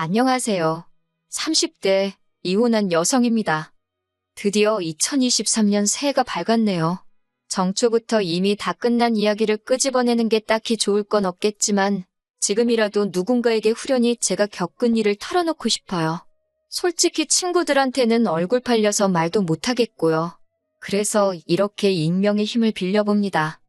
안녕하세요. 30대 이혼한 여성입니다. 드디어 2023년 새해가 밝았네요. 정초부터 이미 다 끝난 이야기를 끄집어내는 게 딱히 좋을 건 없겠지만 지금이라도 누군가에게 후련히 제가 겪은 일을 털어놓고 싶어요. 솔직히 친구들한테는 얼굴 팔려서 말도 못하겠고요. 그래서 이렇게 익명의 힘을 빌려봅니다.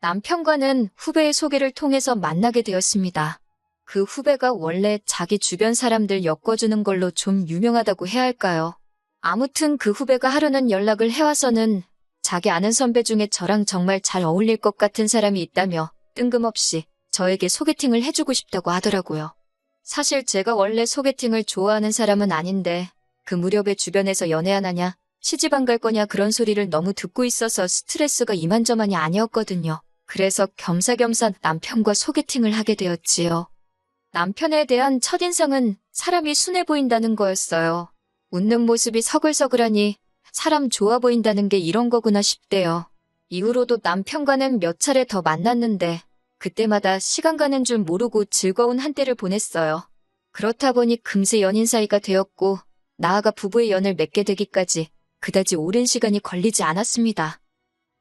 남편과는 후배의 소개를 통해서 만나게 되었습니다. 그 후배가 원래 자기 주변 사람들 엮어주는 걸로 좀 유명하다고 해야 할까요? 아무튼 그 후배가 하루는 연락을 해와서는 자기 아는 선배 중에 저랑 정말 잘 어울릴 것 같은 사람이 있다며 뜬금없이 저에게 소개팅을 해주고 싶다고 하더라고요. 사실 제가 원래 소개팅을 좋아하는 사람은 아닌데 그 무렵에 주변에서 연애 안 하냐, 시집 안 갈 거냐 그런 소리를 너무 듣고 있어서 스트레스가 이만저만이 아니었거든요. 그래서 겸사겸사 남편과 소개팅을 하게 되었지요. 남편에 대한 첫인상은 사람이 순해 보인다는 거였어요. 웃는 모습이 서글서글하니 사람 좋아 보인다는 게 이런 거구나 싶대요. 이후로도 남편과는 몇 차례 더 만났는데 그때마다 시간 가는 줄 모르고 즐거운 한때를 보냈어요. 그렇다 보니 금세 연인 사이가 되었고 나아가 부부의 연을 맺게 되기까지 그다지 오랜 시간이 걸리지 않았습니다.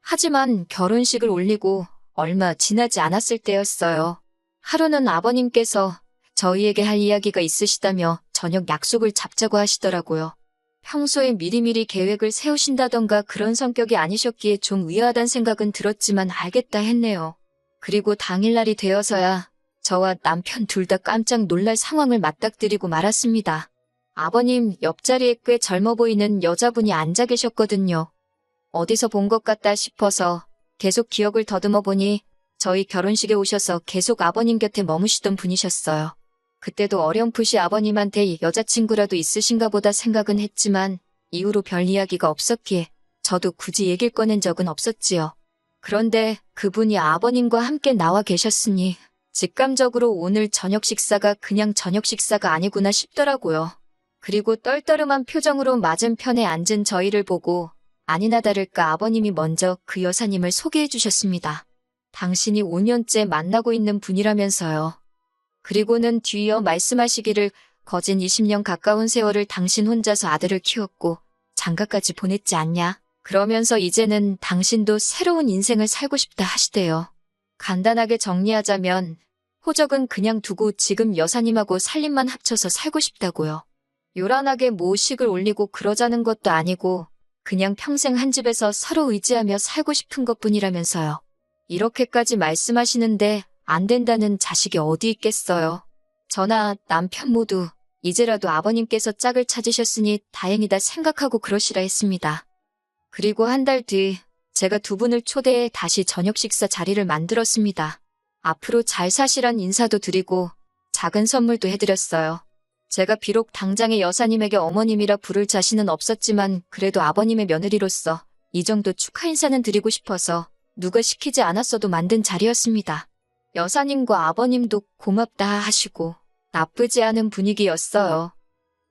하지만 결혼식을 올리고 얼마 지나지 않았을 때였어요. 하루는 아버님께서 저희에게 할 이야기가 있으시다며 저녁 약속을 잡자고 하시더라고요. 평소에 미리미리 계획을 세우신다던가 그런 성격이 아니셨기에 좀 의아하단 생각은 들었지만 알겠다 했네요. 그리고 당일날이 되어서야 저와 남편 둘 다 깜짝 놀랄 상황을 맞닥뜨리고 말았습니다. 아버님 옆자리에 꽤 젊어 보이는 여자분이 앉아 계셨거든요. 어디서 본 것 같다 싶어서 계속 기억을 더듬어 보니 저희 결혼식에 오셔서 계속 아버님 곁에 머무시던 분이셨어요. 그때도 어렴풋이 아버님한테 여자친구라도 있으신가 보다 생각은 했지만 이후로 별 이야기가 없었기에 저도 굳이 얘기를 꺼낸 적은 없었지요. 그런데 그분이 아버님과 함께 나와 계셨으니 직감적으로 오늘 저녁 식사가 그냥 저녁 식사가 아니구나 싶더라고요. 그리고 떨떠름한 표정으로 맞은편에 앉은 저희를 보고 아니나 다를까 아버님이 먼저 그 여사님을 소개해 주셨습니다. 당신이 5년째 만나고 있는 분이라면서요. 그리고는 뒤이어 말씀하시기를 거진 20년 가까운 세월을 당신 혼자서 아들을 키웠고 장가까지 보냈지 않냐. 그러면서 이제는 당신도 새로운 인생을 살고 싶다 하시대요. 간단하게 정리하자면 호적은 그냥 두고 지금 여사님하고 살림만 합쳐서 살고 싶다고요. 요란하게 모식을 올리고 그러자는 것도 아니고 그냥 평생 한 집에서 서로 의지하며 살고 싶은 것뿐이라면서요. 이렇게까지 말씀하시는데 안 된다는 자식이 어디 있겠어요. 저나 남편 모두 이제라도 아버님께서 짝을 찾으셨으니 다행이다 생각하고 그러시라 했습니다. 그리고 한 달 뒤 제가 두 분을 초대해 다시 저녁 식사 자리를 만들었습니다. 앞으로 잘 사시란 인사도 드리고 작은 선물도 해드렸어요. 제가 비록 당장의 여사님에게 어머님이라 부를 자신은 없었지만 그래도 아버님의 며느리로서 이 정도 축하 인사는 드리고 싶어서 누가 시키지 않았어도 만든 자리였습니다. 여사님과 아버님도 고맙다 하시고 나쁘지 않은 분위기였어요.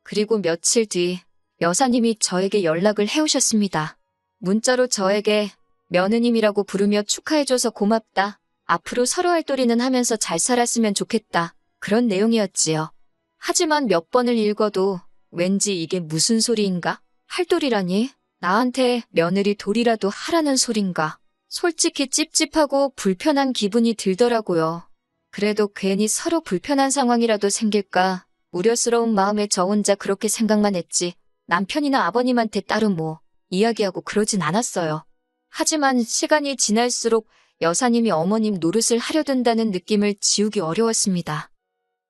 그리고 며칠 뒤 여사님이 저에게 연락을 해오셨습니다. 문자로 저에게 며느님이라고 부르며 축하해줘서 고맙다. 앞으로 서로 할도리는 하면서 잘 살았으면 좋겠다. 그런 내용이었지요. 하지만 몇 번을 읽어도 왠지 이게 무슨 소리인가? 할도리라니? 나한테 며느리 돌이라도 하라는 소린가? 솔직히 찝찝하고 불편한 기분이 들더라고요. 그래도 괜히 서로 불편한 상황이라도 생길까 우려스러운 마음에 저 혼자 그렇게 생각만 했지 남편이나 아버님한테 따로 뭐 이야기하고 그러진 않았어요. 하지만 시간이 지날수록 여사님이 어머님 노릇을 하려 든다는 느낌을 지우기 어려웠습니다.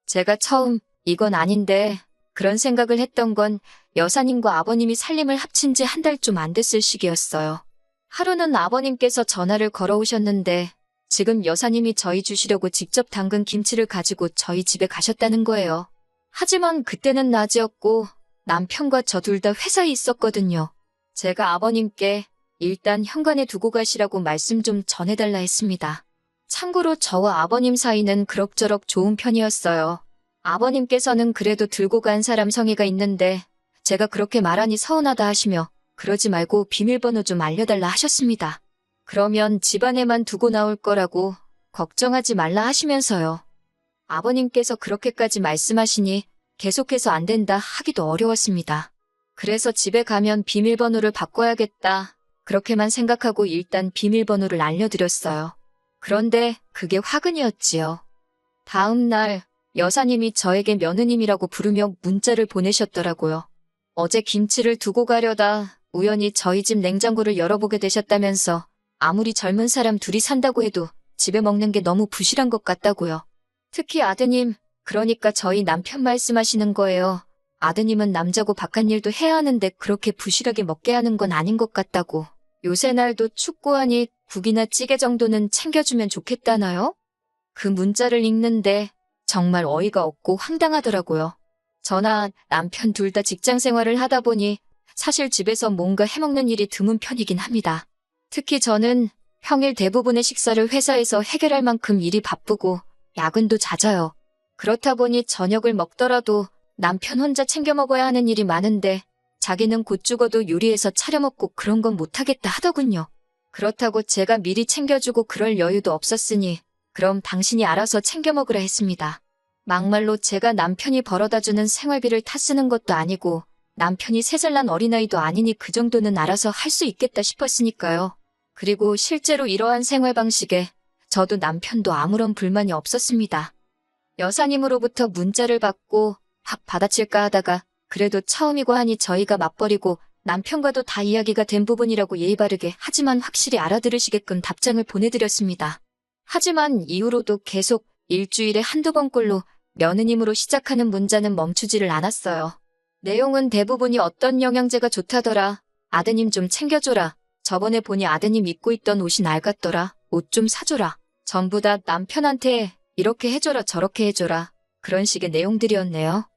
제가 처음 이건 아닌데 그런 생각을 했던 건 여사님과 아버님이 살림을 합친 지 한 달 좀 안 됐을 시기였어요. 하루는 아버님께서 전화를 걸어오셨는데 지금 여사님이 저희 주시려고 직접 담근 김치를 가지고 저희 집에 가셨다는 거예요. 하지만 그때는 낮이었고 남편과 저 둘 다 회사에 있었거든요. 제가 아버님께 일단 현관에 두고 가시라고 말씀 좀 전해달라 했습니다. 참고로 저와 아버님 사이는 그럭저럭 좋은 편이었어요. 아버님께서는 그래도 들고 간 사람 성의가 있는데 제가 그렇게 말하니 서운하다 하시며 그러지 말고 비밀번호 좀 알려달라 하셨습니다. 그러면 집안에만 두고 나올 거라고 걱정하지 말라 하시면서요. 아버님께서 그렇게까지 말씀하시니 계속해서 안 된다 하기도 어려웠습니다. 그래서 집에 가면 비밀번호를 바꿔야겠다. 그렇게만 생각하고 일단 비밀번호를 알려드렸어요. 그런데 그게 화근이었지요. 다음 날 여사님이 저에게 며느님이라고 부르며 문자를 보내셨더라고요. 어제 김치를 두고 가려다 우연히 저희 집 냉장고를 열어보게 되셨다면서 아무리 젊은 사람 둘이 산다고 해도 집에 먹는 게 너무 부실한 것 같다고요. 특히 아드님, 그러니까 저희 남편 말씀하시는 거예요. 아드님은 남자고 바깥일도 해야 하는데 그렇게 부실하게 먹게 하는 건 아닌 것 같다고. 요새 날도 춥고하니 국이나 찌개 정도는 챙겨주면 좋겠다나요? 그 문자를 읽는데 정말 어이가 없고 황당하더라고요. 저나 남편 둘 다 직장 생활을 하다 보니 사실 집에서 뭔가 해먹는 일이 드문 편이긴 합니다. 특히 저는 평일 대부분의 식사를 회사에서 해결할 만큼 일이 바쁘고 야근도 잦아요. 그렇다 보니 저녁을 먹더라도 남편 혼자 챙겨 먹어야 하는 일이 많은데 자기는 곧 죽어도 요리해서 차려 먹고 그런 건 못하겠다 하더군요. 그렇다고 제가 미리 챙겨주고 그럴 여유도 없었으니 그럼 당신이 알아서 챙겨 먹으라 했습니다. 막말로 제가 남편이 벌어다주는 생활비를 타쓰는 것도 아니고 남편이 3살 난 어린아이도 아니니 그 정도는 알아서 할 수 있겠다 싶었으니까요. 그리고 실제로 이러한 생활 방식에 저도 남편도 아무런 불만이 없었습니다. 여사님으로부터 문자를 받고 확 받아칠까 하다가 그래도 처음이고 하니 저희가 맞벌이고 남편과도 다 이야기가 된 부분이라고 예의 바르게 하지만 확실히 알아들으시게끔 답장을 보내드렸습니다. 하지만 이후로도 계속 일주일에 한두 번꼴로 며느님으로 시작하는 문자는 멈추지를 않았어요. 내용은 대부분이 어떤 영양제가 좋다더라. 아드님 좀 챙겨줘라. 저번에 보니 아드님 입고 있던 옷이 낡았더라. 옷 좀 사줘라. 전부 다 남편한테 이렇게 해줘라 저렇게 해줘라. 그런 식의 내용들이었네요.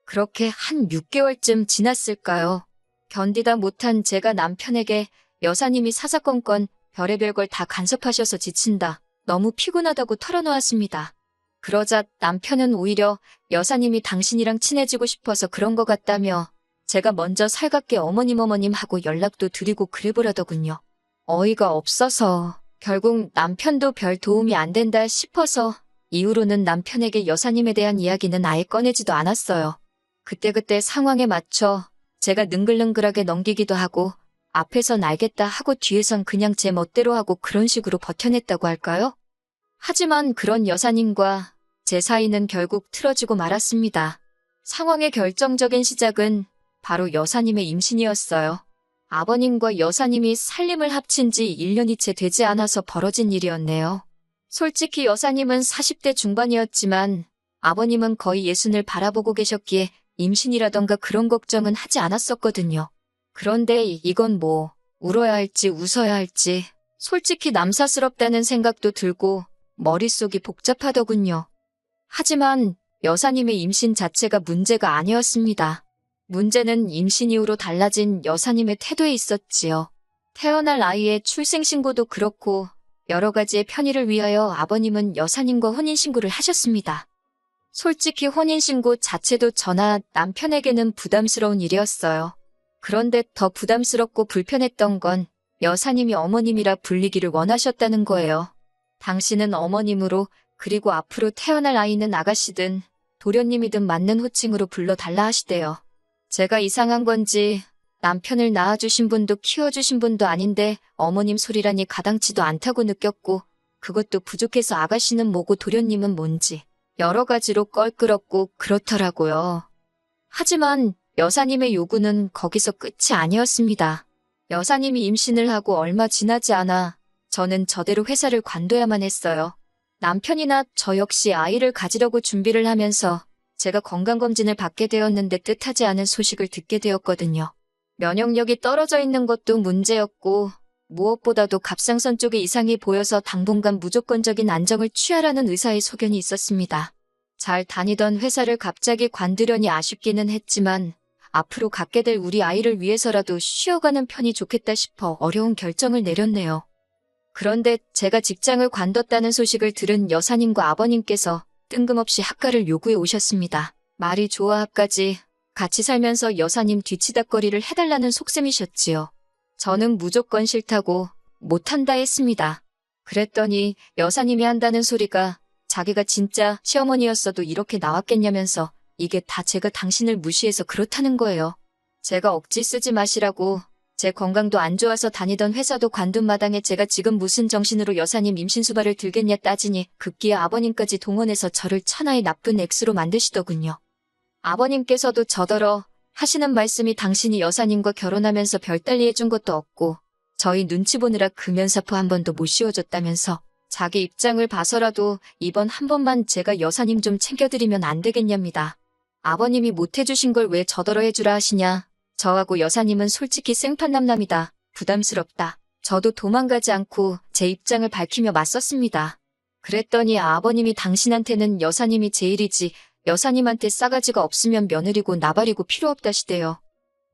그렇게 한 6개월쯤 지났을까요? 견디다 못한 제가 남편에게 여사님이 사사건건 별의별 걸 다 간섭하셔서 지친다. 너무 피곤하다고 털어놓았습니다. 그러자 남편은 오히려 여사님이 당신이랑 친해지고 싶어서 그런 것 같다며 제가 먼저 살갑게 어머님 하고 연락도 드리고 그래보라더군요. 어이가 없어서 결국 남편도 별 도움이 안 된다 싶어서 이후로는 남편에게 여사님에 대한 이야기는 아예 꺼내지도 않았어요. 그때그때 상황에 맞춰 제가 능글능글하게 넘기기도 하고 앞에선 알겠다 하고 뒤에선 그냥 제 멋대로 하고 그런 식으로 버텨냈다고 할까요? 하지만 그런 여사님과 제 사이는 결국 틀어지고 말았습니다. 상황의 결정적인 시작은 바로 여사님의 임신이었어요. 아버님과 여사님이 살림을 합친 지 1년이 채 되지 않아서 벌어진 일이었네요. 솔직히 여사님은 40대 중반이었지만 아버님은 거의 60을 바라보고 계셨기에 임신이라던가 그런 걱정은 하지 않았었거든요. 그런데 이건 뭐 울어야 할지 웃어야 할지 솔직히 남사스럽다는 생각도 들고 머릿속이 복잡하더군요. 하지만 여사님의 임신 자체가 문제가 아니었습니다. 문제는 임신 이후로 달라진 여사님의 태도에 있었지요. 태어날 아이의 출생신고도 그렇고 여러 가지의 편의를 위하여 아버님은 여사님과 혼인신고를 하셨습니다. 솔직히 혼인신고 자체도 저나 남편에게는 부담스러운 일이었어요. 그런데 더 부담스럽고 불편했던 건 여사님이 어머님이라 불리기를 원하셨다는 거예요. 당신은 어머님으로 그리고 앞으로 태어날 아이는 아가씨든 도련님이든 맞는 호칭으로 불러달라 하시대요. 제가 이상한 건지 남편을 낳아주신 분도 키워주신 분도 아닌데 어머님 소리라니 가당치도 않다고 느꼈고 그것도 부족해서 아가씨는 뭐고 도련님은 뭔지 여러 가지로 껄끄럽고 그렇더라고요. 하지만 여사님의 요구는 거기서 끝이 아니었습니다. 여사님이 임신을 하고 얼마 지나지 않아 저는 저대로 회사를 관둬야만 했어요. 남편이나 저 역시 아이를 가지려고 준비를 하면서 제가 건강검진을 받게 되었는데 뜻하지 않은 소식을 듣게 되었거든요. 면역력이 떨어져 있는 것도 문제였고 무엇보다도 갑상선 쪽에 이상이 보여서 당분간 무조건적인 안정을 취하라는 의사의 소견이 있었습니다. 잘 다니던 회사를 갑자기 관두려니 아쉽기는 했지만 앞으로 갖게 될 우리 아이를 위해서라도 쉬어가는 편이 좋겠다 싶어 어려운 결정을 내렸네요. 그런데 제가 직장을 관뒀다는 소식을 들은 여사님과 아버님께서 뜬금없이 학가를 요구해 오셨습니다. 말이 좋아 학가지 같이 살면서 여사님 뒤치다꺼리를 해달라는 속셈이셨지요. 저는 무조건 싫다고 못한다 했습니다. 그랬더니 여사님이 한다는 소리가 자기가 진짜 시어머니였어도 이렇게 나왔겠냐면서 이게 다 제가 당신을 무시해서 그렇다는 거예요. 제가 억지 쓰지 마시라고, 제 건강도 안 좋아서 다니던 회사도 관둔 마당에 제가 지금 무슨 정신으로 여사님 임신수발을 들겠냐 따지니 급기야 아버님까지 동원해서 저를 천하의 나쁜 액수로 만드시더군요. 아버님께서도 저더러 하시는 말씀이 당신이 여사님과 결혼하면서 별달리 해준 것도 없고 저희 눈치 보느라 금연사포 한 번도 못 씌워줬다면서 자기 입장을 봐서라도 이번 한 번만 제가 여사님 좀 챙겨드리면 안 되겠냐입니다. 아버님이 못해주신 걸 왜 저더러 해주라 하시냐. 저하고 여사님은 솔직히 생판남남이다. 부담스럽다. 저도 도망가지 않고 제 입장을 밝히며 맞섰습니다. 그랬더니 아버님이 당신한테는 여사님이 제일이지 여사님한테 싸가지가 없으면 며느리고 나발이고 필요 없다시대요.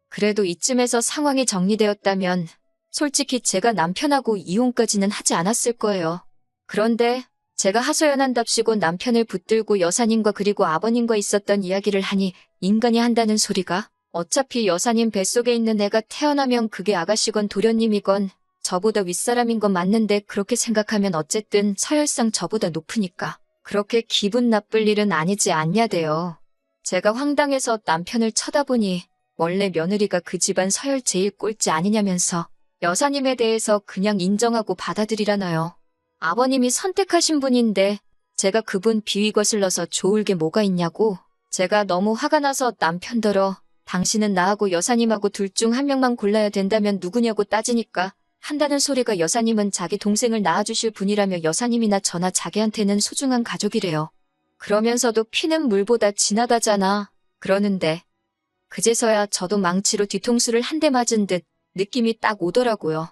그래도 이쯤에서 상황이 정리되었다면 솔직히 제가 남편하고 이혼까지는 하지 않았을 거예요. 그런데 제가 하소연한답시고 남편을 붙들고 여사님과 그리고 아버님과 있었던 이야기를 하니 인간이 한다는 소리가 어차피 여사님 뱃속에 있는 애가 태어나면 그게 아가씨건 도련님이건 저보다 윗사람인 건 맞는데 그렇게 생각하면 어쨌든 서열상 저보다 높으니까 그렇게 기분 나쁠 일은 아니지 않냐대요. 제가 황당해서 남편을 쳐다보니 원래 며느리가 그 집안 서열 제일 꼴찌 아니냐면서 여사님에 대해서 그냥 인정하고 받아들이라나요. 아버님이 선택하신 분인데 제가 그분 비위 거슬러서 좋을 게 뭐가 있냐고. 제가 너무 화가 나서 남편더러 당신은 나하고 여사님하고 둘 중 한 명만 골라야 된다면 누구냐고 따지니까 한다는 소리가 여사님은 자기 동생을 낳아주실 분이라며 여사님이나 저나 자기한테는 소중한 가족이래요. 그러면서도 피는 물보다 진하다잖아. 그러는데 그제서야 저도 망치로 뒤통수를 한 대 맞은 듯 느낌이 딱 오더라고요.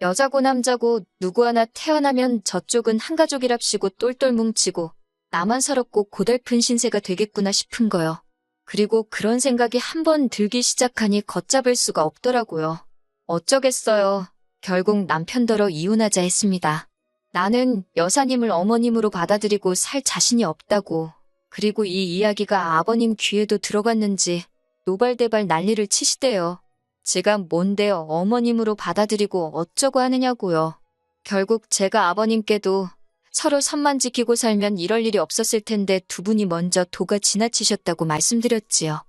여자고 남자고 누구 하나 태어나면 저쪽은 한 가족이랍시고 똘똘 뭉치고 나만 서럽고 고달픈 신세가 되겠구나 싶은 거요. 그리고 그런 생각이 한번 들기 시작하니 걷잡을 수가 없더라고요. 어쩌겠어요. 결국 남편더러 이혼하자 했습니다. 나는 여사님을 어머님으로 받아들이고 살 자신이 없다고. 그리고 이 이야기가 아버님 귀에도 들어갔는지 노발대발 난리를 치시대요. 제가 뭔데요 어머님으로 받아들이고 어쩌고 하느냐고요. 결국 제가 아버님께도 서로 선만 지키고 살면 이럴 일이 없었을 텐데 두 분이 먼저 도가 지나치셨다고 말씀드렸지요.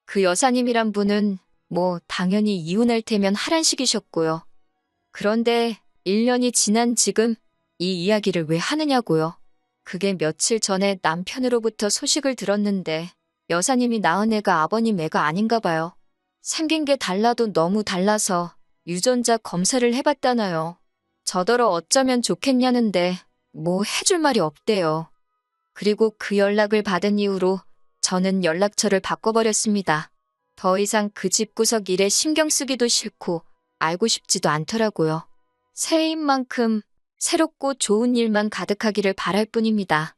그 여사님이란 분은 뭐 당연히 이혼할 테면 하란식이셨고요. 그런데 1년이 지난 지금 이 이야기를 왜 하느냐고요. 그게 며칠 전에 남편으로부터 소식을 들었는데 여사님이 낳은 애가 아버님 애가 아닌가 봐요. 생긴 게 달라도 너무 달라서 유전자 검사를 해봤다나요. 저더러 어쩌면 좋겠냐는데 뭐 해줄 말이 없대요. 그리고 그 연락을 받은 이후로 저는 연락처를 바꿔버렸습니다. 더 이상 그 집구석 일에 신경 쓰기도 싫고 알고 싶지도 않더라고요. 새해인 만큼 새롭고 좋은 일만 가득하기를 바랄 뿐입니다.